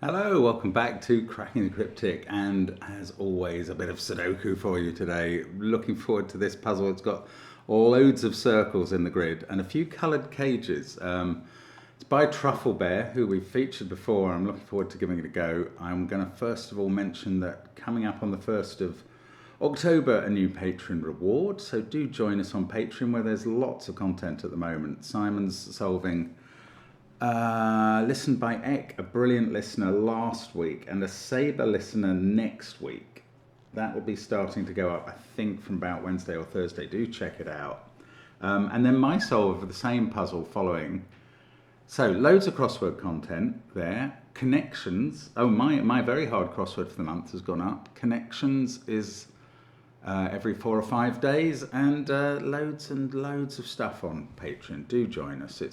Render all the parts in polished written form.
Hello, welcome back to Cracking the Cryptic, and as always a bit of Sudoku for you today. Looking forward to this puzzle. It's got loads of circles in the grid and a few coloured cages. It's by Truffle Bear, who we've featured before. I'm looking forward to giving it a go. I'm going to first of all mention that coming up on the 1st of October, a new Patreon reward, so do join us on Patreon where there's lots of content at the moment. Simon's solving listened by Eck, a brilliant listener last week, and a Sabre listener next week. That will be starting to go up, I think, from about Wednesday or Thursday. Do check it out. And then my solve of the same puzzle following. So loads of crossword content there. Connections. Oh, my very hard crossword for the month has gone up. Connections is every 4 or 5 days, and loads and loads of stuff on Patreon. Do join us.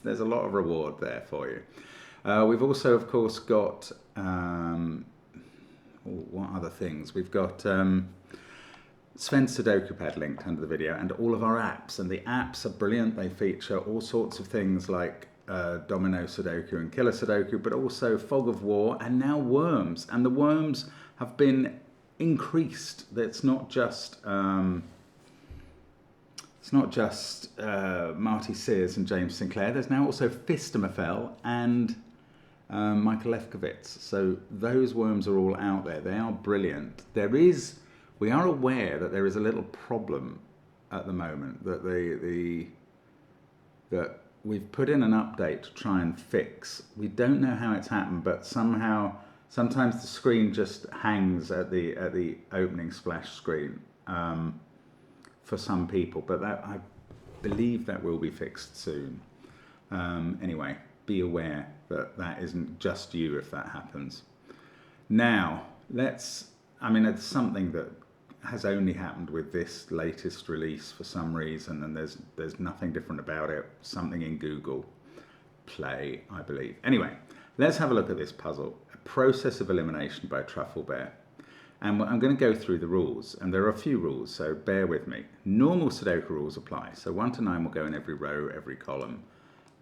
There's a lot of reward there for you. We've also, of course, got what other things? We've got Sven's Sudoku pad linked under the video, and all of our apps. And the apps are brilliant. They feature all sorts of things like Domino Sudoku and Killer Sudoku, but also Fog of War and now Worms. And the Worms have been increased. It's not just Marty Sears and James Sinclair. There's now also Phistomefel and Michael Lefkowitz. So those worms are all out there. They are brilliant. We are aware that there is a little problem at the moment that that we've put in an update to try and fix. We don't know how it's happened, but sometimes the screen just hangs at the opening splash screen for some people, but I believe that will be fixed soon. Anyway, be aware that isn't just you if that happens. Now, it's something that has only happened with this latest release for some reason, and there's nothing different about it. Something in Google Play, I believe. Anyway, let's have a look at this puzzle. A Process of Elimination by Truffle Bear. And I'm going to go through the rules, and there are a few rules, so bear with me. Normal Sudoku rules apply, so 1 to 9 will go in every row, every column,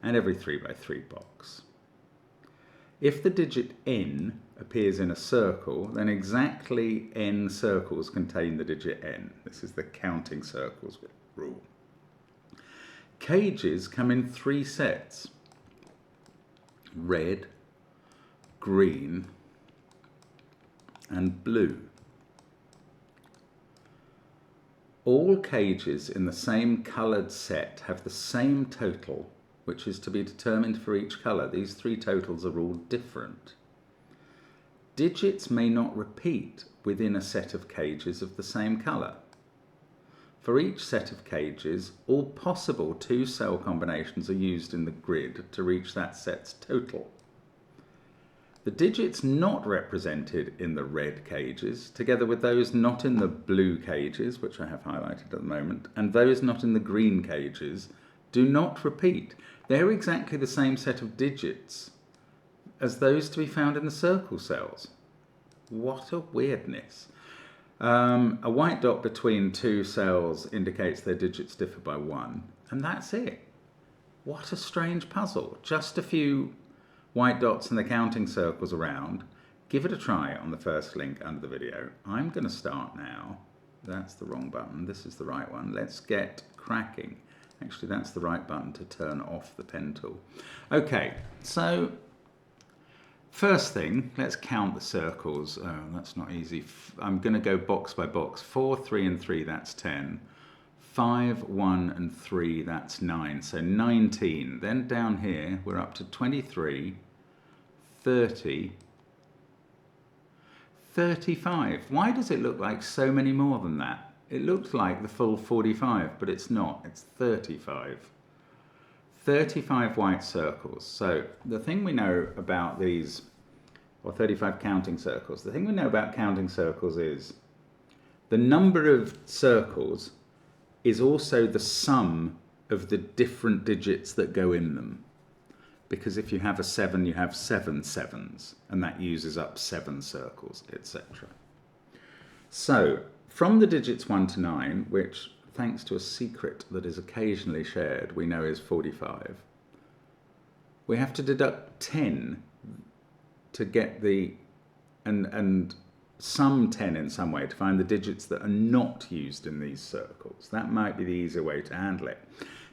and every 3 by 3 box. If the digit n appears in a circle, then exactly n circles contain the digit n. This is the counting circles rule. Cages come in 3 sets: red, green, and blue. All cages in the same coloured set have the same total, which is to be determined for each colour. These 3 totals are all different. Digits may not repeat within a set of cages of the same colour. For each set of cages, all possible 2-cell combinations are used in the grid to reach that set's total. The digits not represented in the red cages, together with those not in the blue cages, which I have highlighted at the moment, and those not in the green cages, do not repeat. They're exactly the same set of digits as those to be found in the circle cells. What a weirdness. A white dot between 2 cells indicates their digits differ by 1, and that's it. What a strange puzzle. Just a few white dots and the counting circles around. Give it a try on the first link under the video. I'm going to start now. That's the wrong button. This is the right one. Let's get cracking. Actually, that's the right button to turn off the pen tool. Okay, so first thing, let's count the circles. Oh, that's not easy. I'm going to go box by box. 4, 3, and 3, that's 10. 5, 1, and 3, that's 9. So 19. Then down here, we're up to 23, 30, 35. Why does it look like so many more than that? It looks like the full 45, but it's not. It's 35. 35 white circles. So the thing we know about these, or 35 counting circles, the thing we know about counting circles is the number of circles is also the sum of the different digits that go in them. Because if you have a 7, you have 7 sevens, and that uses up 7 circles, etc. So, from the digits 1 to 9, which, thanks to a secret that is occasionally shared, we know is 45, we have to deduct 10 to get the, and sum 10 in some way to find the digits that are not used in these circles. That might be the easier way to handle it.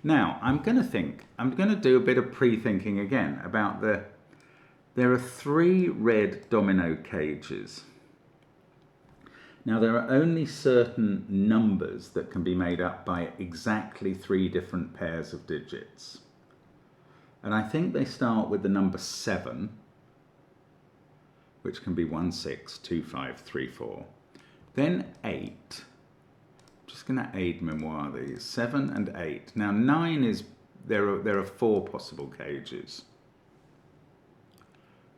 Now, I'm going to do a bit of pre-thinking again about there are 3 red domino cages. Now, there are only certain numbers that can be made up by exactly 3 different pairs of digits. And I think they start with the number 7, which can be 1, 6, 2, 5, 3, 4. Then 8. Just going to aid memoir these. 7 and 8. Now 9 is, there are 4 possible cages.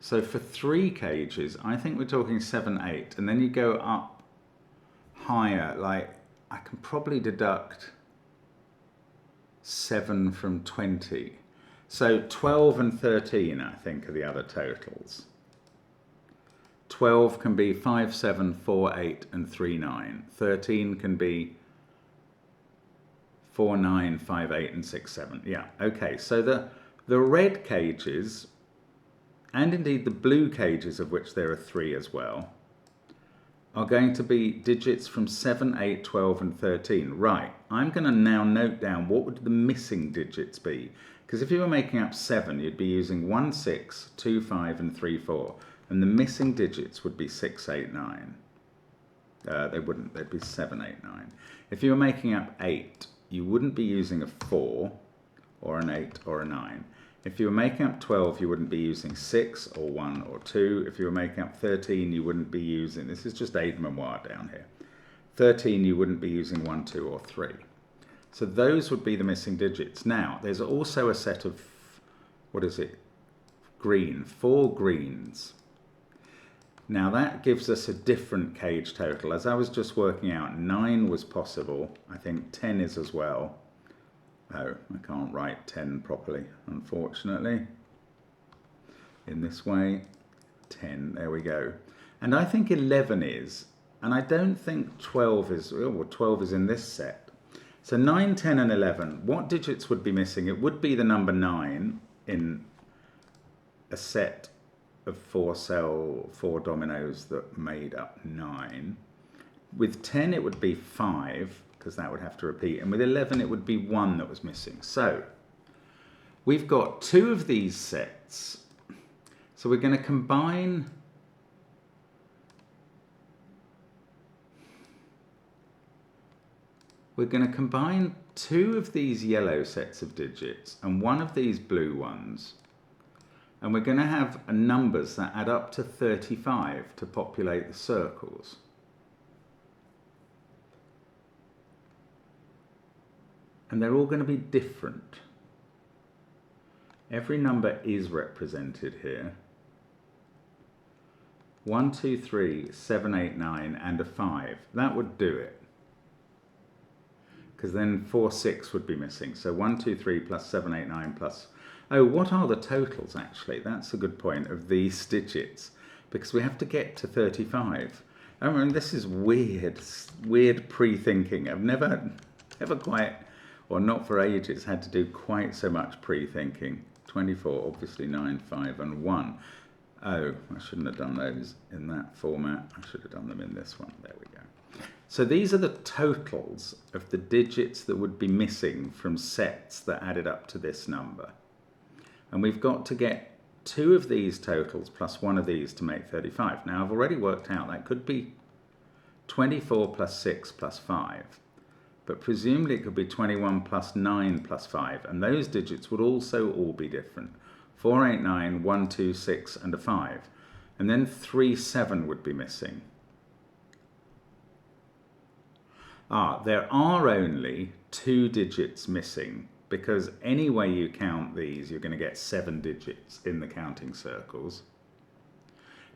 So for 3 cages, I think we're talking 7, 8. And then you go up higher, like I can probably deduct 7 from 20. So 12 and 13, I think, are the other totals. 12 can be 5, 7, 4, 8, and 3, 9. 13 can be 4, 9, 5, 8, and 6, 7. Yeah, okay, so the red cages, and indeed the blue cages, of which there are 3 as well, are going to be digits from 7, 8, 12, and 13. Right, I'm going to now note down what would the missing digits be. Because if you were making up 7, you'd be using 1, 6, 2, 5, and 3, 4. And the missing digits would be 6, 8, 9. They wouldn't, they'd be 7, 8, 9. If you were making up 8, you wouldn't be using a 4, or an 8, or a 9. If you were making up 12, you wouldn't be using 6, or 1, or 2. If you were making up 13, you wouldn't be using, this is just aide memoir down here. 13, you wouldn't be using 1, 2, or 3. So those would be the missing digits. Now, there's also a set of, what is it? Green, 4 greens. Now that gives us a different cage total. As I was just working out, 9 was possible. I think 10 is as well. Oh, I can't write 10 properly, unfortunately. In this way, 10, there we go. And I think 11 is, and I don't think 12 is, well, 12 is in this set. So 9, 10, and 11, what digits would be missing? It would be the number 9 in a set of 4 dominoes that made up 9. With 10 it would be 5, because that would have to repeat, and with 11 it would be 1 that was missing. So we've got 2 of these sets, so we're going to combine we're going to combine 2 of these yellow sets of digits and 1 of these blue ones. And we're going to have numbers that add up to 35 to populate the circles. And they're all going to be different. Every number is represented here. 1, 2, 3, 7, 8, 9, and a 5. That would do it. Because then 4, 6 would be missing. So 1, 2, 3 plus 7, 8, 9 plus... Oh, what are the totals, actually? That's a good point, of these digits, because we have to get to 35. I mean, this is weird pre-thinking. I've never quite, or not for ages, had to do quite so much pre-thinking. 24, obviously 9, 5, and 1. Oh, I shouldn't have done those in that format. I should have done them in this one. There we go. So these are the totals of the digits that would be missing from sets that added up to this number. And we've got to get 2 of these totals plus 1 of these to make 35. Now, I've already worked out that could be 24 plus 6 plus 5. But presumably it could be 21 plus 9 plus 5. And those digits would also all be different. 4, 8, 9, 1, 2, 6, and a 5. And then 3, 7 would be missing. There are only 2 digits missing, because any way you count these, you're going to get 7 digits in the counting circles.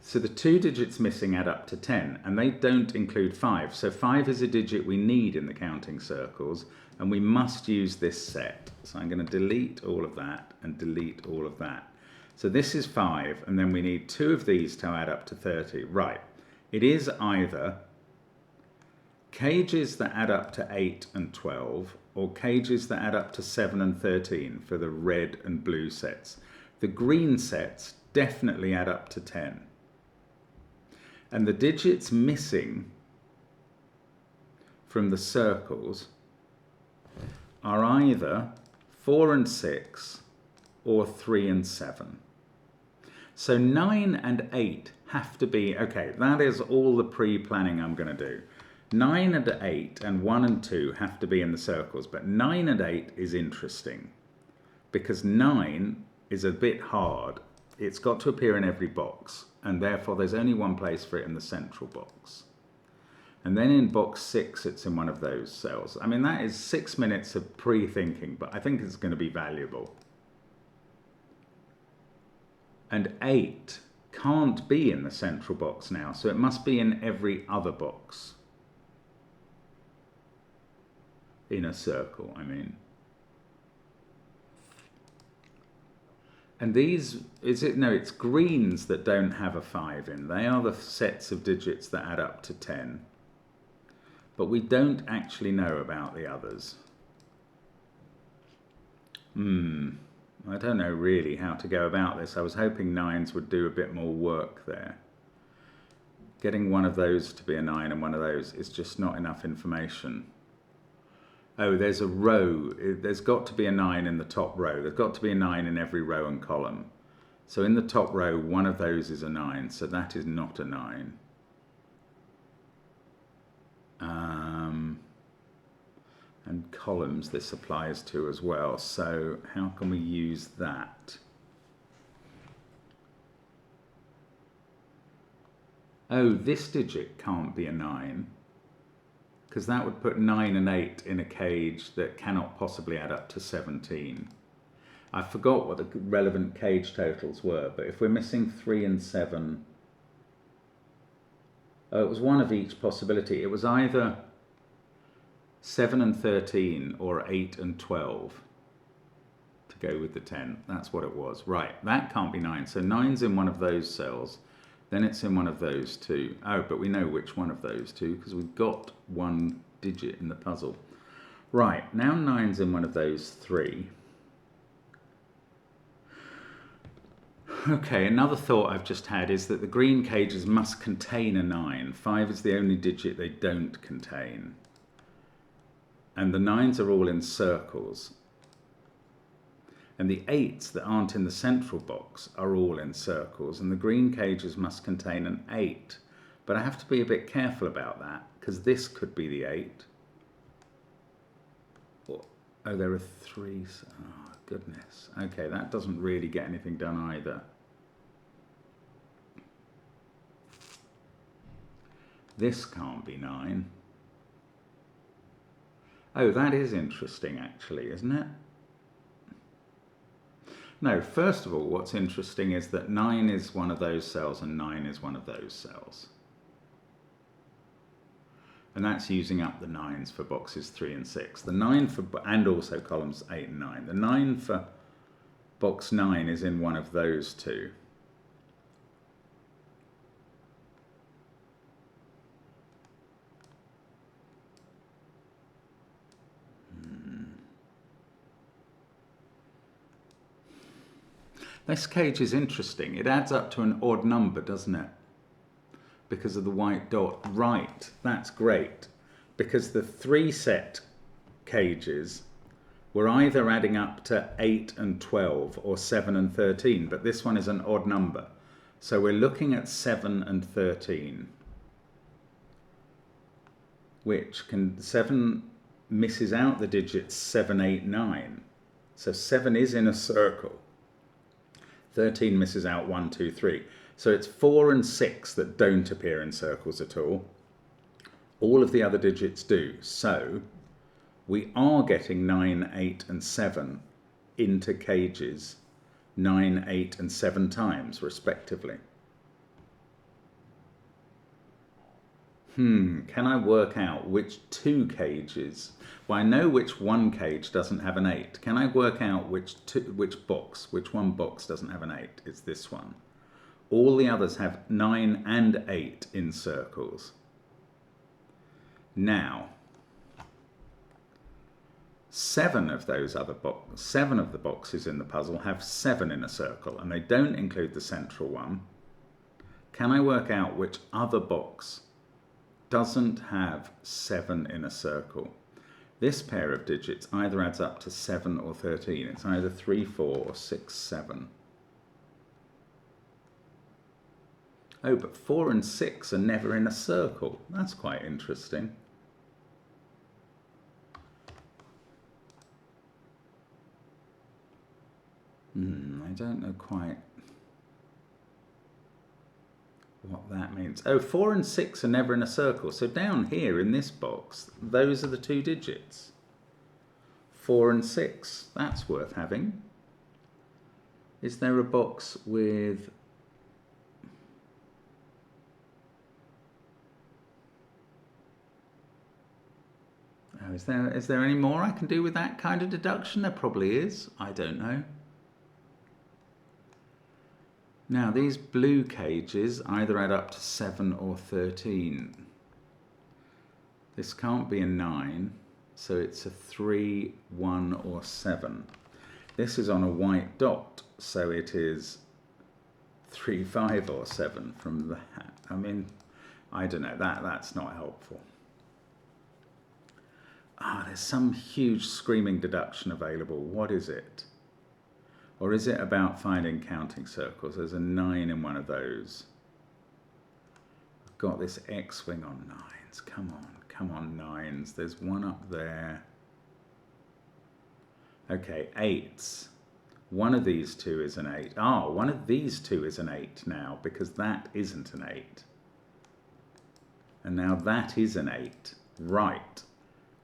So the 2 digits missing add up to 10, and they don't include 5. So 5 is a digit we need in the counting circles, and we must use this set. So I'm going to delete all of that and delete all of that. So this is 5, and then we need 2 of these to add up to 30. Right, it is either cages that add up to 8 and 12, or cages that add up to 7 and 13 for the red and blue sets. The green sets definitely add up to 10. And the digits missing from the circles are either 4 and 6 or 3 and 7. So 9 and 8 have to be, okay, that is all the pre-planning I'm going to do. 9 and 8 and 1 and 2 have to be in the circles, but 9 and 8 is interesting because 9 is a bit hard. It's got to appear in every box, and therefore there's only one place for it in the central box. And then in box 6, it's in one of those cells. I mean, that is 6 minutes of pre-thinking, but I think it's going to be valuable. And 8 can't be in the central box now, so it must be in every other box. In a circle, I mean. And these, it's greens that don't have a 5 in. They are the sets of digits that add up to 10. But we don't actually know about the others. I don't know really how to go about this. I was hoping 9s would do a bit more work there. Getting one of those to be a 9 and one of those is just not enough information. Oh, there's a row. There's got to be a 9 in the top row. There's got to be a 9 in every row and column. So in the top row, one of those is a 9, so that is not a 9. And columns this applies to as well. So how can we use that? Oh, this digit can't be a 9. Because that would put 9 and 8 in a cage that cannot possibly add up to 17. I forgot what the relevant cage totals were, but if we're missing 3 and 7... Oh, it was one of each possibility. It was either 7 and 13 or 8 and 12 to go with the 10. That's what it was. Right, that can't be 9. So 9's in one of those cells. Then it's in one of those two. Oh, but we know which one of those two because we've got one digit in the puzzle. Right, now 9's in one of those 3. Okay, another thought I've just had is that the green cages must contain a 9. 5 is the only digit they don't contain. And the 9's are all in circles. And the 8s that aren't in the central box are all in circles, and the green cages must contain an 8. But I have to be a bit careful about that, because this could be the 8. Oh, there are 3. Oh, goodness. Okay, that doesn't really get anything done either. This can't be 9. Oh, that is interesting, actually, isn't it? No, first of all, what's interesting is that 9 is one of those cells and 9 is one of those cells. And that's using up the 9s for boxes 3 and 6. The 9 for, and also columns 8 and 9. The 9 for box 9 is in one of those two. This cage is interesting. It adds up to an odd number, doesn't it? Because of the white dot. Right, that's great. Because the 3 set cages were either adding up to 8 and 12 or 7 and 13, but this one is an odd number. So we're looking at 7 and 13, which can, 7 misses out the digits 7, 8, 9. So 7 is in a circle. 13 misses out 1, 2, 3. So it's 4 and 6 that don't appear in circles at all. All of the other digits do. So we are getting 9, 8 and 7 into cages 9, 8 and 7 times respectively. Can I work out which 2 cages? Well, I know which one cage doesn't have an 8. Can I work out which one box doesn't have an 8? It's this one. All the others have 9 and 8 in circles. Now, 7 of those other boxes, 7 of the boxes in the puzzle have 7 in a circle, and they don't include the central one. Can I work out which other box doesn't have 7 in a circle? This pair of digits either adds up to 7 or 13. It's either 3, 4 or 6, 7. Oh, but 4 and 6 are never in a circle. That's quite interesting. I don't know quite what that means. Oh, 4 and 6 are never in a circle. So down here in this box, those are the 2 digits. 4 and 6. That's worth having. Is there a box with... Oh, is there any more I can do with that kind of deduction? There probably is. I don't know. Now, these blue cages either add up to 7 or 13. This can't be a 9, so it's a 3, 1 or 7. This is on a white dot, so it is 3, 5 or 7 from that. I mean, I don't know, that's not helpful. There's some huge screaming deduction available. What is it? Or is it about finding counting circles? There's a 9 in one of those. I've got this X-wing on 9s. Come on 9s. There's one up there. Okay, 8s. One of these two is an 8. One of these two is an 8 now, because that isn't an 8. And now that is an 8. Right.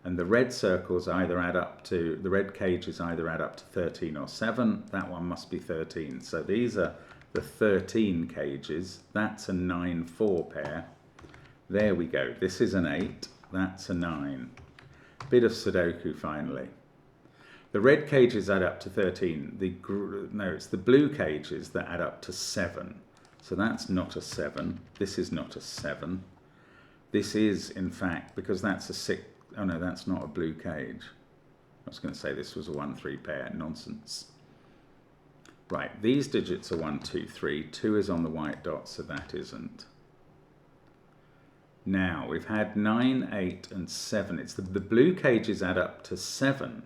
And the red circles either add up to, the red cages either add up to 13 or 7. That one must be 13. So these are the 13 cages. That's a 9, 4 pair. There we go. This is an 8. That's a 9. Bit of Sudoku finally. The red cages add up to 13. It's the blue cages that add up to 7. So that's not a 7. This is not a 7. This is, in fact, because that's a 6. Oh no, that's not a blue cage. I was going to say this was a 1, 3 pair. Nonsense. Right, these digits are 1, 2, 3. 2 is on the white dot, so that isn't. Now, we've had 9, 8 and 7. It's the blue cages add up to 7.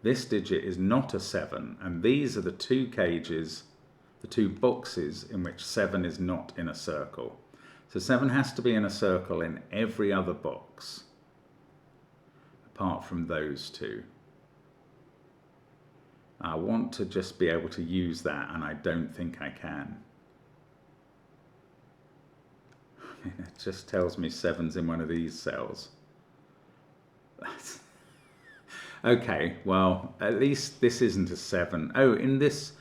This digit is not a 7, and these are the 2 cages, the 2 boxes in which 7 is not in a circle. So 7 has to be in a circle in every other box, apart from those 2. I want to just be able to use that, and I don't think I can. I mean, it just tells me 7's in one of these cells. Okay, well, at least this isn't a 7. Oh, in this...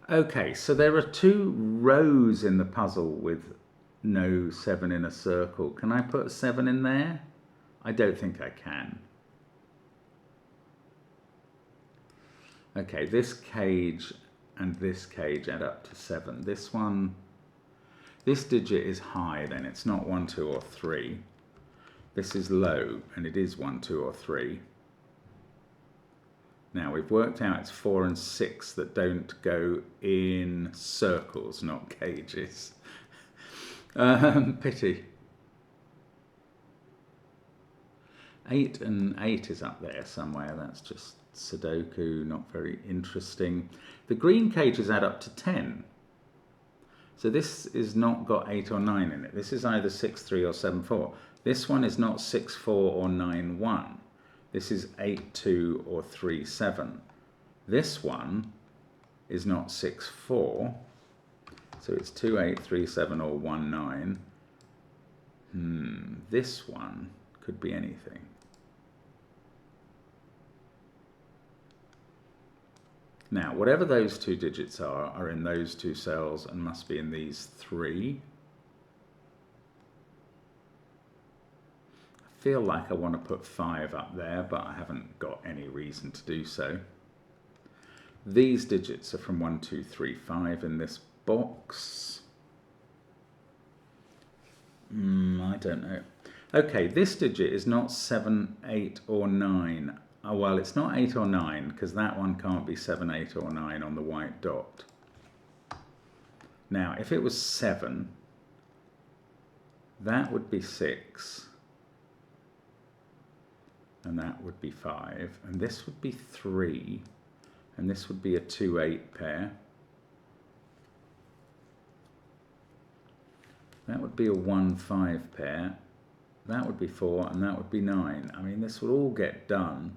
Okay, so there are 2 rows in the puzzle with no 7 in a circle. Can I put a 7 in there? I don't think I can. Okay, this cage and this cage add up to 7. This one, this digit is high then, it's not 1, 2 or 3. This is low and it is 1, 2 or 3. Now we've worked out it's 4 and 6 that don't go in circles, not cages. Pity. 8 and 8 is up there somewhere, that's just Sudoku, not very interesting. The green cages add up to 10. So this is not got 8 or 9 in it. This is either 6, 3 or 7, 4. This one is not 6, 4 or 9, 1. This is 8, 2 or 3, 7. This one is not 6, 4. So it's 2, 8, 3, 7 or 1, 9. This one could be anything. Now, whatever those 2 digits are in those 2 cells and must be in these 3. I feel like I want to put 5 up there, but I haven't got any reason to do so. These digits are from 1, 2, 3, 5 in this box. I don't know. Okay, this digit is not 7, 8 or 9. oh, well, it's not 8 or 9, because that one can't be 7, 8 or 9 on the white dot. Now, if it was 7, that would be 6, and that would be 5, and this would be 3, and this would be a 2, 8 pair. That would be a 1, 5 pair. That would be 4, and that would be 9. I mean, this would all get done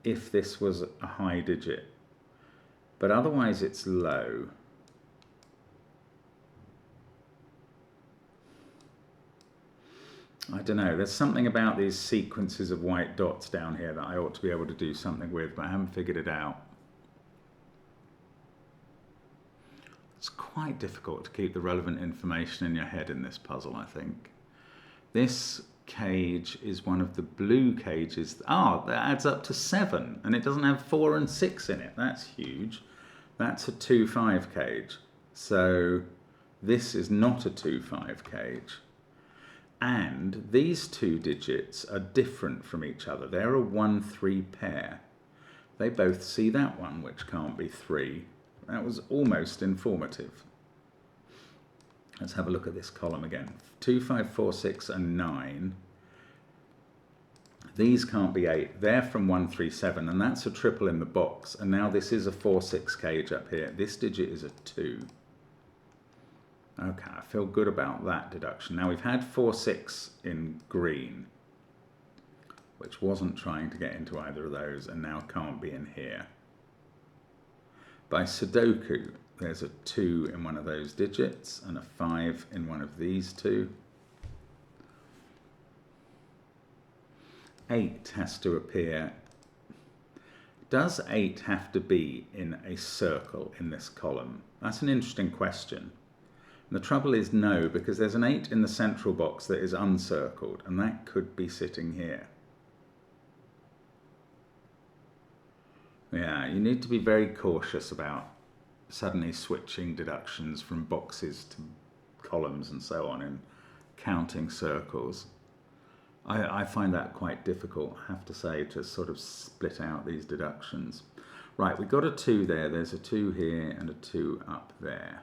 if this was a high digit, but otherwise it's low. I don't know, there's something about these sequences of white dots down here that I ought to be able to do something with, but I haven't figured it out. It's quite difficult to keep the relevant information in your head in this puzzle, I think. This cage is one of the blue cages. Ah, that adds up to 7, and it doesn't have 4 and 6 in it. That's huge. That's a 2-5 cage. So this is not a 2-5 cage. And these two digits are different from each other. They're a 1-3 pair. They both see that one, which can't be 3. That was almost informative. Let's have a look at this column again. 2, 5, 4, 6, and 9. These can't be 8. They're from 1, 3, 7, and that's a triple in the box. And now this is a 4, 6 cage up here. This digit is a 2. Okay, I feel good about that deduction. Now we've had 4, 6 in green, which wasn't trying to get into either of those, and now can't be in here. By Sudoku, there's a 2 in one of those digits and a 5 in one of these two. 8 has to appear. Does 8 have to be in a circle in this column? That's an interesting question. And the trouble is no, because there's an 8 in the central box that is uncircled, and that could be sitting here. Yeah, you need to be very cautious about suddenly switching deductions from boxes to columns and so on in counting circles. I find that quite difficult, I have to say, to sort of split out these deductions. Right, we've got a 2 there, there's a 2 here and a 2 up there.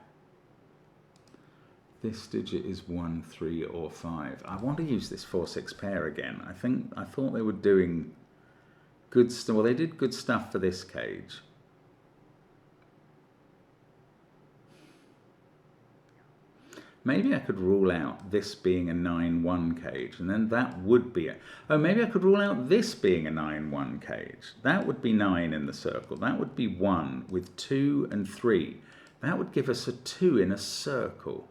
This digit is 1, 3 or 5. I want to use this 4, 6 pair again. I thought they were doing good stuff. Well, they did good stuff for this cage. Maybe I could rule out this being a 9-1 cage, and then that would be a... Oh, maybe I could rule out this being a 9-1 cage. That would be 9 in the circle. That would be 1 with 2 and 3. That would give us a 2 in a circle,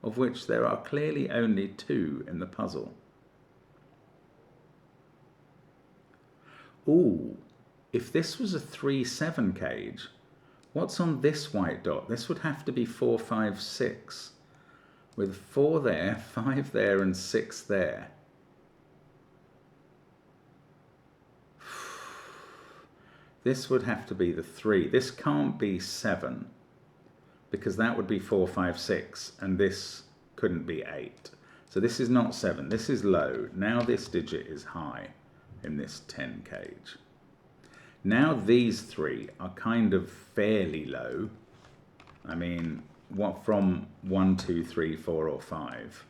of which there are clearly only 2 in the puzzle. Ooh, if this was a 3-7 cage, what's on this white dot? This would have to be 4, 5, 6. With 4 there, 5 there, and 6 there. This would have to be the 3. This can't be 7, because that would be 4, 5, 6, and this couldn't be 8. So this is not 7, this is low. Now this digit is high in this 10 cage. Now these 3 are kind of fairly low. I mean, what from 1, 2, 3, 4 or 5.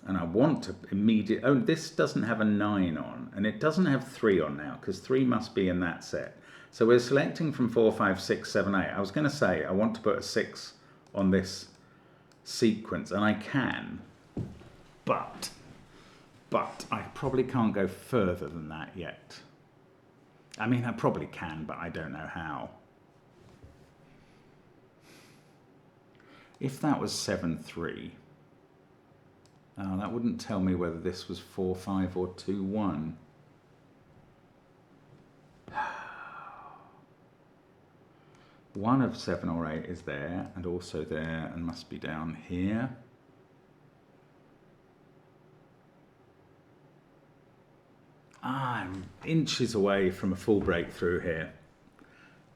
And I want to immediately... Oh, this doesn't have a 9 on, and it doesn't have 3 on now, because 3 must be in that set. So we're selecting from 4, 5, 6, 7, 8. I was going to say I want to put a 6 on this sequence, and I can, but I probably can't go further than that yet. I mean, I probably can, but I don't know how. If that was 7, 3, that wouldn't tell me whether this was 4, 5 or 2, 1. One of 7 or 8 is there, and also there, and must be down here. I'm inches away from a full breakthrough here.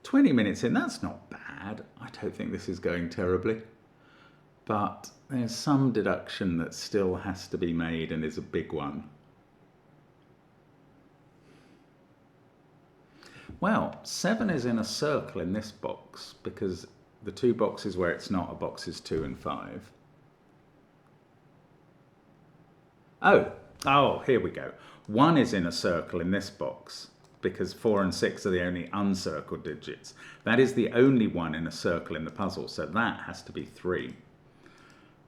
20 minutes in, that's not bad. I don't think this is going terribly. But there's some deduction that still has to be made and is a big one. Well, 7 is in a circle in this box because the two boxes where it's not are boxes 2 and 5. Oh, here we go. 1 is in a circle in this box because 4 and 6 are the only uncircled digits. That is the only one in a circle in the puzzle, so that has to be 3.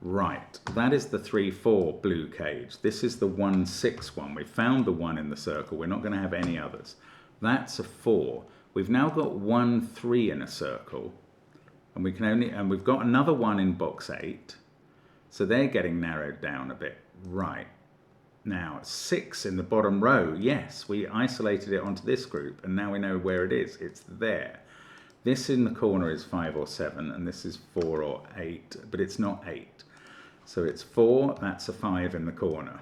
Right, that is the 3-4 blue cage. This is the 1-6 one. We found the 1 in the circle. We're not going to have any others. That's a 4. We've now got 1-3 in a circle, and we've got another 1 in box 8. So they're getting narrowed down a bit. Right. Now, 6 in the bottom row. Yes, we isolated it onto this group, and now we know where it is. It's there. This in the corner is 5 or 7, and this is 4 or 8, but it's not 8. So it's 4, that's a 5 in the corner.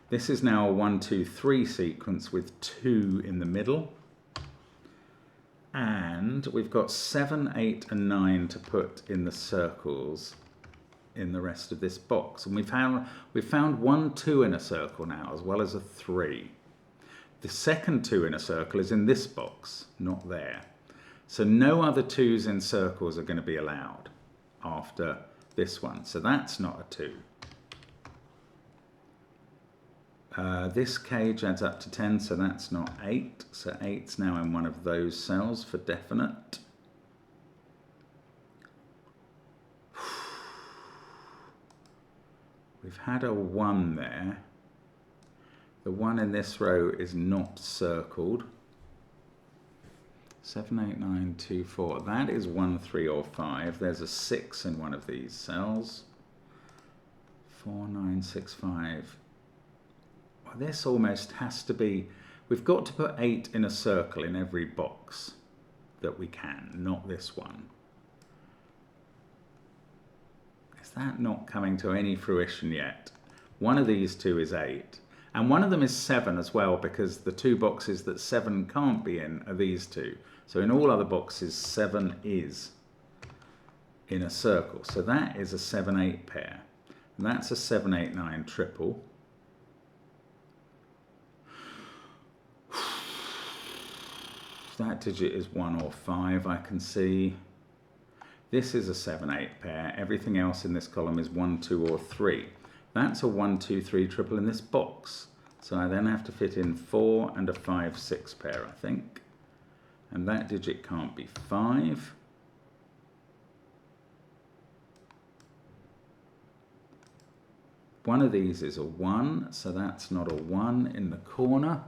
This is now a 1, 2, 3 sequence with 2 in the middle. And we've got 7, 8, and 9 to put in the circles in the rest of this box. And we've found 1, 2 in a circle now, as well as a 3. The second 2 in a circle is in this box, not there. So no other 2s in circles are going to be allowed after this one. So that's not a 2. This cage adds up to 10, so that's not 8. So 8's now in one of those cells for definite. We've had a 1 there. The 1 in this row is not circled. 7, 8, 9, 2, 4. That is 1, 3, or 5. There's a 6 in one of these cells. 4, 9, 6, 5. Well, this almost has to be... We've got to put 8 in a circle in every box that we can, not this one. Is that not coming to any fruition yet? One of these 2 is 8. And one of them is 7 as well, because the 2 boxes that 7 can't be in are these 2. So in all other boxes, 7 is in a circle. So that is a 7, 8 pair. And that's a 7, 8, 9 triple. That digit is 1 or 5, I can see. This is a 7, 8 pair. Everything else in this column is 1, 2, or 3. That's a 1, 2, 3 triple in this box. So I then have to fit in 4 and a 5, 6 pair, I think. And that digit can't be 5. One of these is a 1, so that's not a 1 in the corner.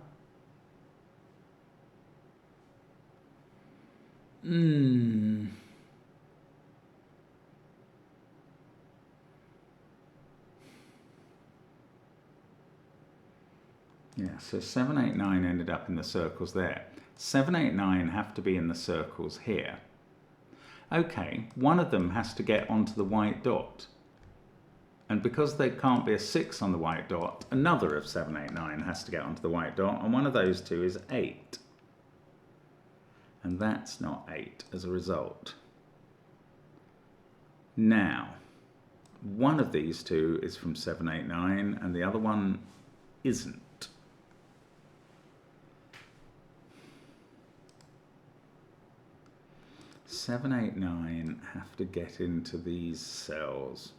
Yeah, so 7, 8, 9 ended up in the circles there. 7, 8, 9 have to be in the circles here. Okay, one of them has to get onto the white dot. And because there can't be a 6 on the white dot, another of 7, 8, 9 has to get onto the white dot, and one of those 2 is 8. And that's not 8 as a result. Now, one of these 2 is from 7, 8, 9, and the other one isn't. 7, 8, 9 have to get into these cells.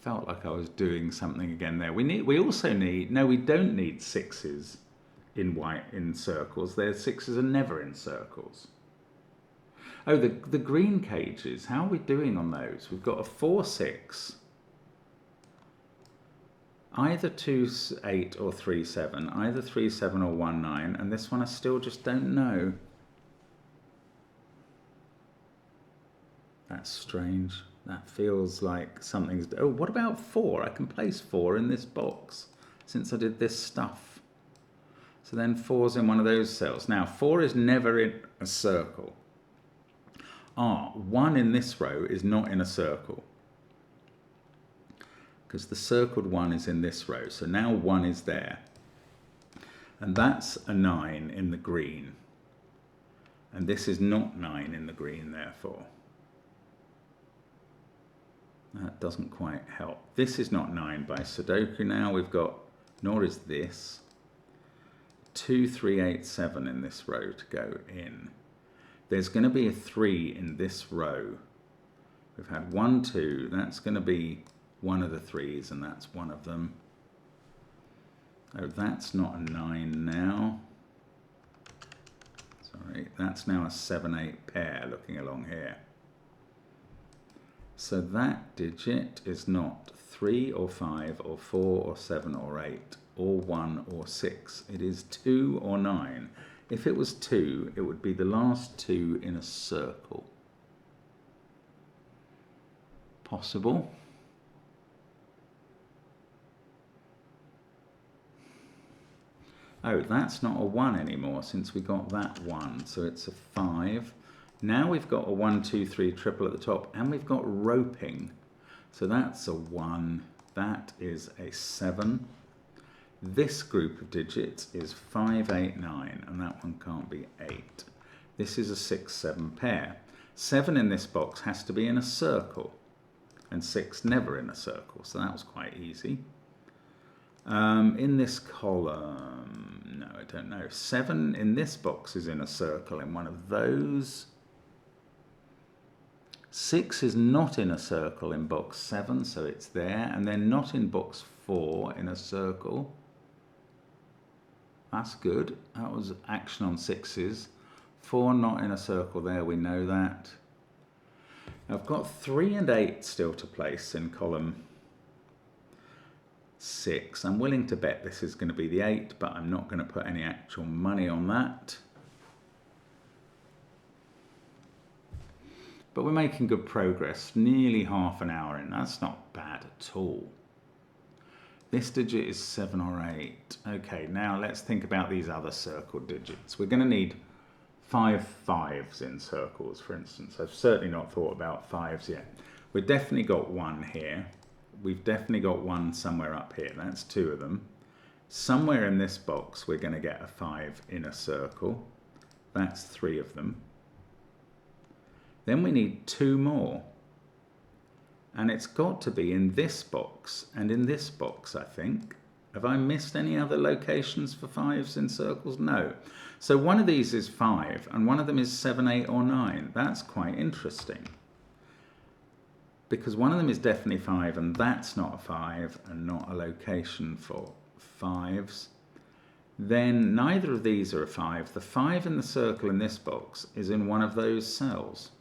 Felt like I was doing something again there. We also need, no, we don't need 6s in circles. Their 6s are never in circles. Oh, the green cages, how are we doing on those? We've got a 4, 6. Either 2, 8 or 3, 7. Either 3, 7 or 1, 9. And this one I still just don't know. That's strange. That feels like something's... Oh, what about 4? I can place 4 in this box since I did this stuff. So then 4's in one of those cells. Now, 4 is never in a circle. 1 in this row is not in a circle, because the circled 1 is in this row. So now 1 is there. And that's a 9 in the green. And this is not 9 in the green, therefore. That doesn't quite help. This is not 9 by Sudoku now. We've got, nor is this, 2, 3, 8, 7 in this row to go in. There's going to be a 3 in this row. We've had 1, 2. That's going to be one of the 3s, and that's one of them. Oh, that's not a 9 now. Sorry, that's now a 7, 8 pair looking along here. So that digit is not 3 or 5 or 4 or 7 or 8 or 1 or 6. It is 2 or 9. If it was 2, it would be the last 2 in a circle. Possible. Oh, that's not a 1 anymore since we got that 1. So it's a 5. Now we've got a 1, 2, 3 triple at the top, and we've got roping. So that's a 1. That is a 7. This group of digits is 5, 8, 9, and that one can't be 8. This is a 6, 7 pair. 7 in this box has to be in a circle, and 6 never in a circle, so that was quite easy. In this column, no, I don't know. 7 in this box is in a circle in one of those. 6 is not in a circle in box 7, so it's there, and then not in box 4 in a circle. That's good. That was action on 6s. 4 not in a circle there, we know that. I've got 3 and 8 still to place in column 6. I'm willing to bet this is going to be the 8, but I'm not going to put any actual money on that. But we're making good progress, nearly half an hour in. That's not bad at all. This digit is 7 or 8. Okay, now let's think about these other circle digits. We're going to need 5 5s in circles, for instance. I've certainly not thought about 5s yet. We've definitely got 1 here. We've definitely got 1 somewhere up here. That's 2 of them. Somewhere in this box, we're going to get a 5 in a circle. That's 3 of them. Then we need 2 more. And it's got to be in this box and in this box, I think. Have I missed any other locations for 5s in circles? No. So one of these is 5 and one of them is 7, 8 or 9. That's quite interesting. Because one of them is definitely 5 and that's not a 5 and not a location for 5s. Then neither of these are a 5. The 5 in the circle in this box is in one of those cells.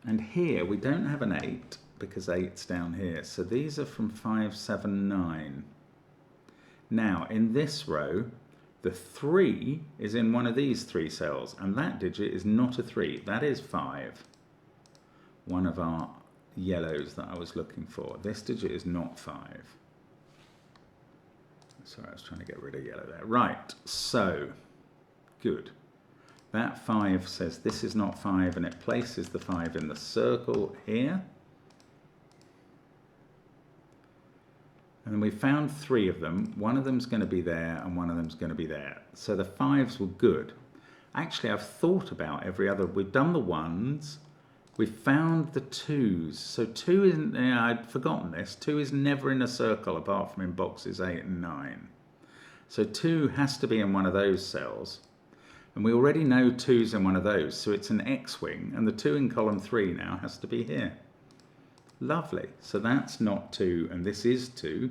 And here we don't have an 8 because 8's down here. So these are from 5, 7, 9. Now in this row, the 3 is in one of these 3 cells. And that digit is not a 3. That is 5. One of our yellows that I was looking for. This digit is not 5. Sorry, I was trying to get rid of yellow there. Right, so, good. That 5 says this is not 5 and it places the 5 in the circle here. And then we found 3 of them. One of them's going to be there and one of them's going to be there. So the 5s were good. Actually, I've thought about every other. We've done the 1s. We've found the 2s. So 2 isn't, I'd forgotten this. 2 is never in a circle apart from in boxes 8 and 9. So 2 has to be in one of those cells. And we already know 2's in one of those, so it's an X-wing, and the 2 in column 3 now has to be here. Lovely. So that's not 2, and this is 2.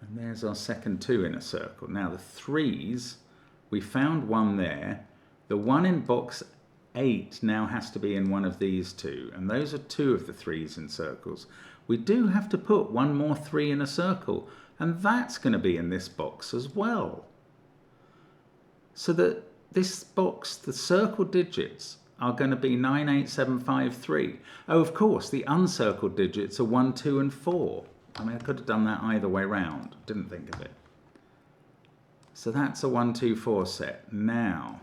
And there's our second 2 in a circle. Now the 3's, we found 1 there. The 1 in box 8 now has to be in one of these 2, and those are 2 of the 3's in circles. We do have to put 1 more 3 in a circle, and that's going to be in this box as well. So that this box, the circle digits, are going to be 9, 8, 7, 5, 3. Oh, of course, the uncircled digits are 1, 2, and 4. I mean, I could have done that either way round. Didn't think of it. So that's a 1, 2, 4 set. Now,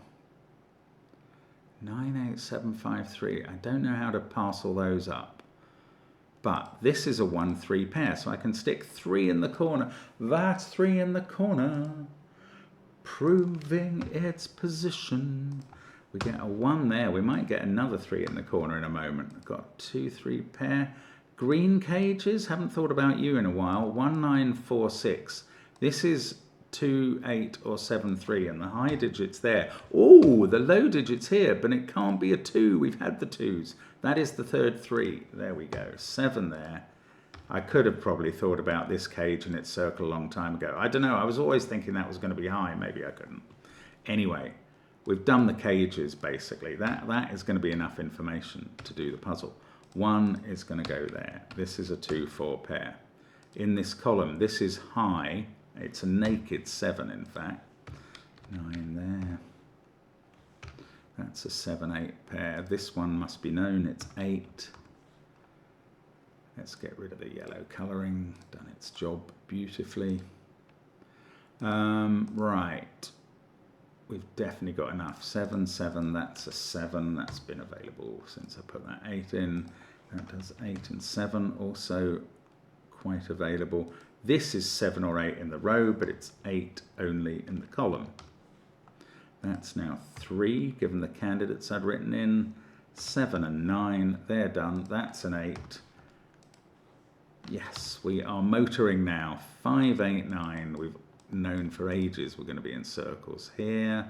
9, 8, 7, 5, 3. I don't know how to parcel those up. But this is a 1, 3 pair, so I can stick 3 in the corner. That's 3 in the corner. Proving its position. We get a 1 there. We might get another 3 in the corner in a moment. I've got 2, 3 pair. Green cages, haven't thought about you in a while. 1, 9, 4, 6. This is 2, 8 or 7, 3, and the high digits there. Oh, the low digits here, but it can't be a 2. We've had the 2s. That is the third 3. There we go. 7 there. I could have probably thought about this cage and its circle a long time ago. I don't know. I was always thinking that was going to be high. Maybe I couldn't. Anyway, we've done the cages basically. That is going to be enough information to do the puzzle. 1 is going to go there. This is a 2, 4 pair. In this column, this is high. It's a naked 7, in fact. 9 there. That's a 7, 8 pair. This one must be known. It's 8. Let's get rid of the yellow colouring. Done its job beautifully. Right. We've definitely got enough. 7, 7. That's a 7. That's been available since I put that 8 in. That does 8 and 7. Also quite available. This is 7 or 8 in the row, but it's 8 only in the column. That's now 3, given the candidates I'd written in. 7 and 9, they're done. That's an 8. Yes, we are motoring now. 5, 8, 9. We've known for ages we're going to be in circles here.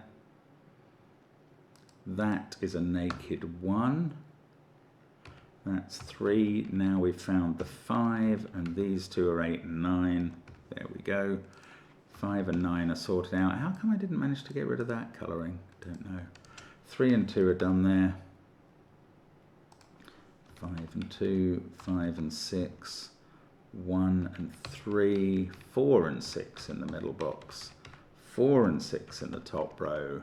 That is a naked 1. That's 3. Now we've found the 5, and these two are 8 and 9. There we go. 5 and 9 are sorted out. How come I didn't manage to get rid of that colouring? Don't know. 3 and 2 are done there. 5 and 2, 5 and 6. 1 and 3, 4 and 6 in the middle box, 4 and 6 in the top row,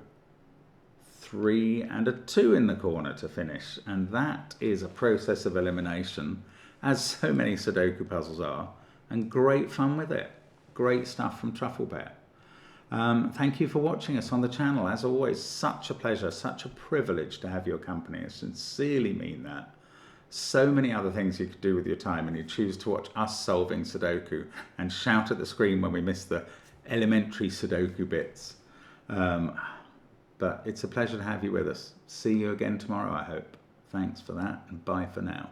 3 and a 2 in the corner to finish. And that is a process of elimination, as so many Sudoku puzzles are, and great fun with it. Great stuff from Trufflebear. Thank you for watching us on the channel. As always, such a pleasure, such a privilege to have your company. I sincerely mean that. So many other things you could do with your time, and you choose to watch us solving Sudoku and shout at the screen when we miss the elementary Sudoku bits. But it's a pleasure to have you with us. See you again tomorrow, I hope. Thanks for that, and bye for now.